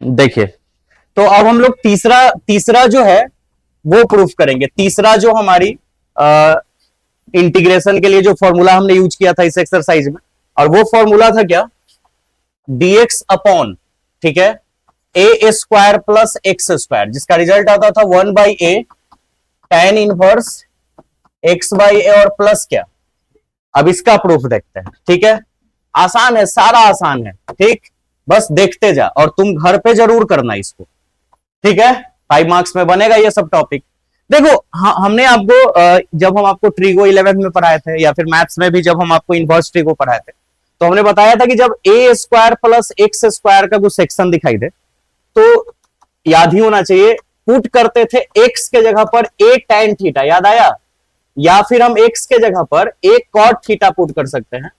देखिए, तो अब हम लोग तीसरा तीसरा जो है वो प्रूफ करेंगे। तीसरा जो हमारी इंटीग्रेशन के लिए जो फॉर्मूला हमने यूज किया था इस एक्सरसाइज में, और वो फॉर्मूला था क्या, dx अपॉन, ठीक है, a square plus x square, जिसका रिजल्ट आता था 1/a tan inverse x by a और प्लस क्या। अब इसका प्रूफ देखते हैं, ठीक है। आसान है, सारा आसान है, ठीक, बस देखते जा और तुम घर पे जरूर करना इसको, ठीक है। 5 मार्क्स में बनेगा ये सब टॉपिक। देखो, हमने आपको जब हम आपको ट्रीगो 11th में पढ़ाए थे, या फिर मैथ्स में भी जब हम आपको इनवर्स ट्रीगो पढ़ाए थे, तो हमने बताया था कि जब ए स्क्वायर प्लस एक्स स्क्वायर का कुछ सेक्शन दिखाई दे तो याद ही होना चाहिए, पुट करते थे एक्स के जगह पर ए tan थीटा, याद आया, या फिर हम एक्स के जगह पर ए कॉट थीटा पुट कर सकते हैं,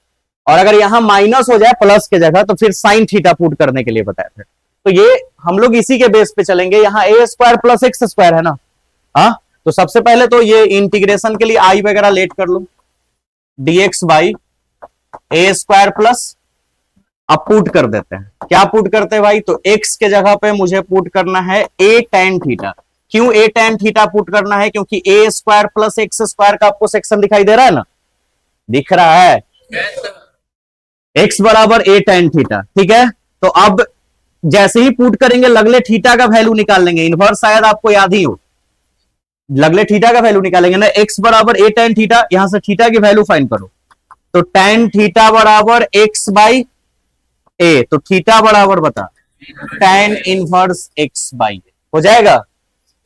और अगर यहां माइनस हो जाए प्लस के जगह तो फिर साइन थीटा पुट करने के लिए बताए थे। तो ये हम लोग इसी के बेस पे चलेंगे। यहां ए स्क्वायर प्लस एक्स स्क्वायर है ना, हाँ, तो सबसे पहले तो ये इंटीग्रेशन के लिए आई वगैरह लेट कर लो, dx by a square plus, अब पुट कर देते हैं, क्या पुट करते हैं भाई, तो x के जगह पे मुझे पुट करना है a tan थीटा। क्यों a tan थीटा पुट करना है, क्योंकि a square plus x square का आपको सेक्शन दिखाई दे रहा है ना, दिख रहा है, x बराबर a tan थीटा, ठीक है। तो अब जैसे ही पुट करेंगे लगले थीटा का वैल्यू निकाल लेंगे, इनवर्स शायद आपको याद ही हो, लगले थीटा का वैल्यू निकालेंगे ना, x बराबर a tan थीटा, यहां से थीटा की वैल्यू फाइंड करो, तो tan थीटा बराबर x बाई ए, तो थीटा बराबर बता tan इनवर्स x बाई ए हो जाएगा।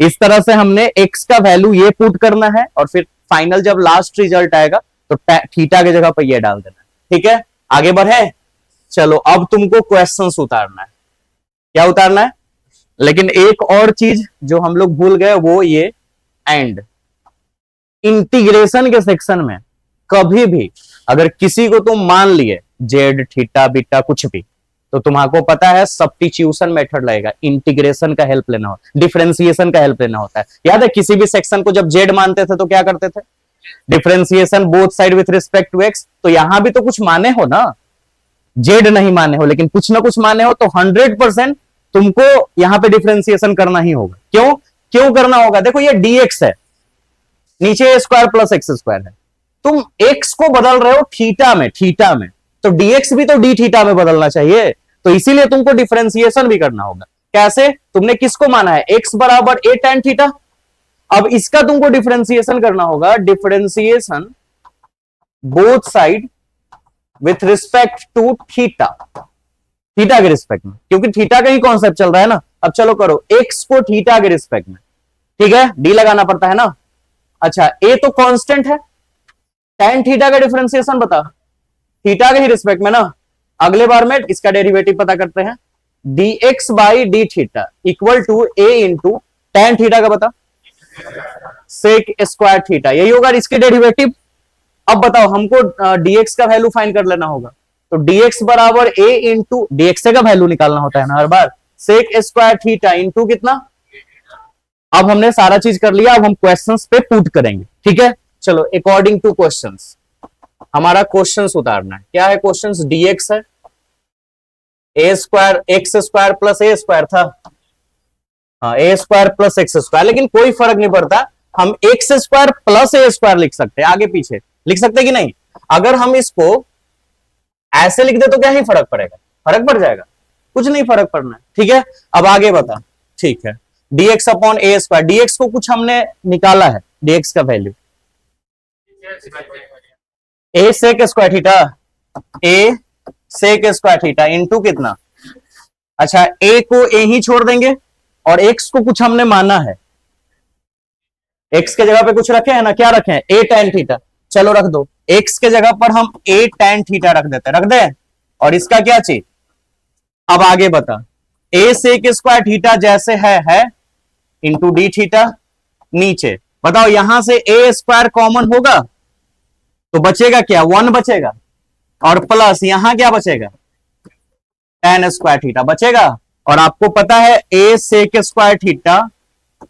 इस तरह से हमने x का वैल्यू ये पुट करना है, और फिर फाइनल जब लास्ट रिजल्ट आएगा तो थीटा की जगह पर ये डाल देना है, ठीक है। आगे बढ़े, चलो अब तुमको क्वेश्चंस उतारना है। क्या उतारना है, लेकिन एक और चीज जो हम लोग भूल गए वो ये एंड। इंटीग्रेशन के सेक्शन में कभी भी अगर किसी को तुम मान लिए जेड थीटा बीटा कुछ भी, तो तुम्हारे पता है सब्स्टिट्यूशन मेथड लगेगा, इंटीग्रेशन का हेल्प लेना होता है, डिफरेंशिएशन का हेल्प लेना होता है। याद है किसी भी सेक्शन को जब जेड मानते थे तो क्या करते थे, differentiation both side with respect to X. तो यहां भी तो कुछ माने हो ना, जेड नहीं माने हो लेकिन कुछ ना कुछ माने हो, तो 100% तुमको यहां पे डिफरेंशिएशन करना ही होगा। क्यों क्यों करना होगा, देखो ये dx है, नीचे स्क्वायर प्लस एक्स स्क्वायर है, तुम x को बदल रहे हो थीटा में, तो dx भी तो d थीटा में बदलना चाहिए, तो इसीलिए तुमको डिफरेंशिएशन भी करना होगा। कैसे, तुमने किसको माना है, x बराबर a tan थीटा, अब इसका तुमको डिफरेंशिएशन करना होगा, differentiation both side with respect to theta, theta के रिस्पेक्ट में, क्योंकि थीटा का ही कॉन्सेप्ट चल रहा है ना। अब चलो करो x को थीटा के रिस्पेक्ट में, ठीक है, d लगाना पड़ता है ना। अच्छा, a तो कांस्टेंट है, tan थीटा का डिफरेंशिएशन बता, थीटा के ही रिस्पेक्ट में ना। अगले बार में इसका डेरिवेटिव पता करते हैं, dx by D theta equal to a into tan theta का बता, सेक स्क्वायर थीटा, यही होगा इसके डेरिवेटिव। अब बताओ हमको dx का वैल्यू फाइंड कर लेना होगा, तो dx बराबर a इंटू dx का वैल्यू निकालना होता है ना हर बार, सेक स्क्वायर थीटा इंटू कितना। अब हमने सारा चीज कर लिया, अब हम क्वेश्चंस पे पुट करेंगे, ठीक है। चलो अकॉर्डिंग टू क्वेश्चंस, हमारा क्वेश्चंस उतारना है। क्या है क्वेश्चंस, dx है, a square x square plus A square था, हाँ ए स्क्वायर प्लस एक्स स्क्वायर, लेकिन कोई फर्क नहीं पड़ता, हम एक्स स्क्वायर प्लस ए स्क्वायर लिख सकते हैं, आगे पीछे लिख सकते हैं कि नहीं। अगर हम इसको ऐसे लिख दे तो क्या ही फर्क पड़ेगा, फर्क पड़ जाएगा, कुछ नहीं फर्क पड़ना है, ठीक है। अब आगे बता, ठीक है, dx अपॉन ए स्क्वायर, dx को कुछ हमने निकाला है, dx का वैल्यू ए सेक स्क्वायर थीटा, ए सेक स्क्वायर थीटा इंटू कितना। अच्छा, ए को ए ही छोड़ देंगे और एक्स को कुछ हमने माना है, एक्स के जगह पे कुछ रखे हैं ना, क्या रखे हैं, ए tan थीटा, चलो रख दो, एक्स के जगह पर हम ए tan थीटा रख देते हैं, रख दे, और इसका क्या चीज। अब आगे बता, ए सेक स्क्वायर थीटा जैसे है इंटू डी थीटा, नीचे बताओ यहां से ए स्क्वायर कॉमन होगा तो बचेगा क्या, 1 बचेगा, और प्लस यहां क्या बचेगा, tan स्क्वायर थीटा बचेगा। और आपको पता है a sec square theta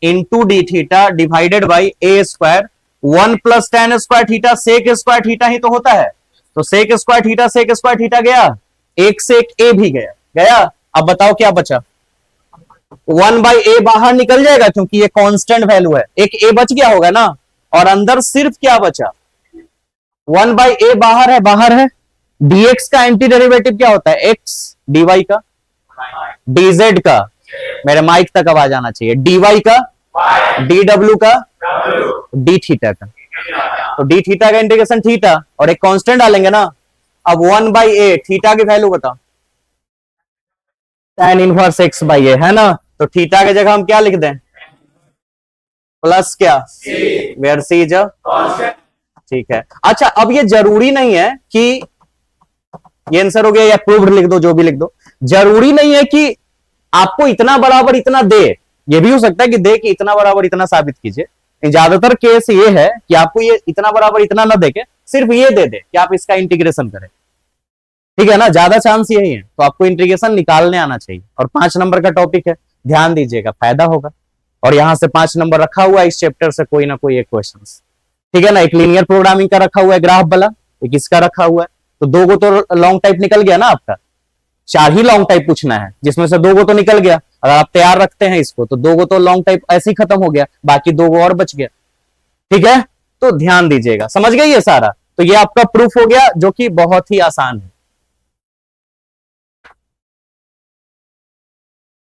into d theta divided by a square, 1 plus tan square theta, sec square theta ही तो होता है, तो सेक स्क्वायर थीटा गया, एक सेक ए भी गया। अब बताओ क्या बचा, 1/a बाहर निकल जाएगा क्योंकि ये कांस्टेंट वैल्यू है, एक a बच गया होगा ना, और अंदर सिर्फ क्या बचा, 1/a बाहर है। dx का एंटी डेरिवेटिव क्या होता है, x, dy का, dz का, मेरे माइक तक आवाज आना चाहिए, dy का, dw का, d थीटा का। तो d थीटा का इंटीग्रेशन थीटा, और एक कांस्टेंट डालेंगे ना। अब 1/a, थीटा की वैल्यू बताओ, tan इनवर्स x/a है ना। तो थीटा की जगह हम क्या लिख दें, प्लस क्या, वेयर सी इज अ, ठीक है। अच्छा, अब ये जरूरी नहीं है कि ये आंसर हो गया या प्रूव्ड लिख दो, जो भी लिख दो, जरूरी नहीं है कि आपको इतना बराबर इतना दे। ये भी हो सकता है कि दे कि इतना बराबर इतना साबित कीजिए। ज्यादातर केस ये है कि आपको ये इतना बराबर इतना ना देके सिर्फ ये दे दे कि आप इसका इंटीग्रेशन करें, ठीक है ना, ज्यादा चांस यही है। तो आपको इंटीग्रेशन निकालने आना चाहिए। और 5 नंबर का टॉपिक है, ध्यान दीजिएगा, फायदा होगा। और यहां से 5 नंबर रखा हुआ है इस चैप्टर से कोई ना कोई एक क्वेश्चन, ठीक है ना। एक लीनियर प्रोग्रामिंग का रखा हुआ है ग्राफ वाला, एक इसका रखा हुआ है। तो 2 को तो लॉन्ग टाइप निकल गया ना आपका, 4 ही लॉन्ग टाइप पूछना है, जिसमें से 2 को तो निकल गया। अगर आप तैयार रखते हैं इसको तो 2 को तो लॉन्ग टाइप ऐसे ही खत्म हो गया, बाकी 2 को और बच गया, ठीक है। तो ध्यान दीजिएगा, समझ गए ये सारा। तो ये आपका प्रूफ हो गया, जो कि बहुत ही आसान है।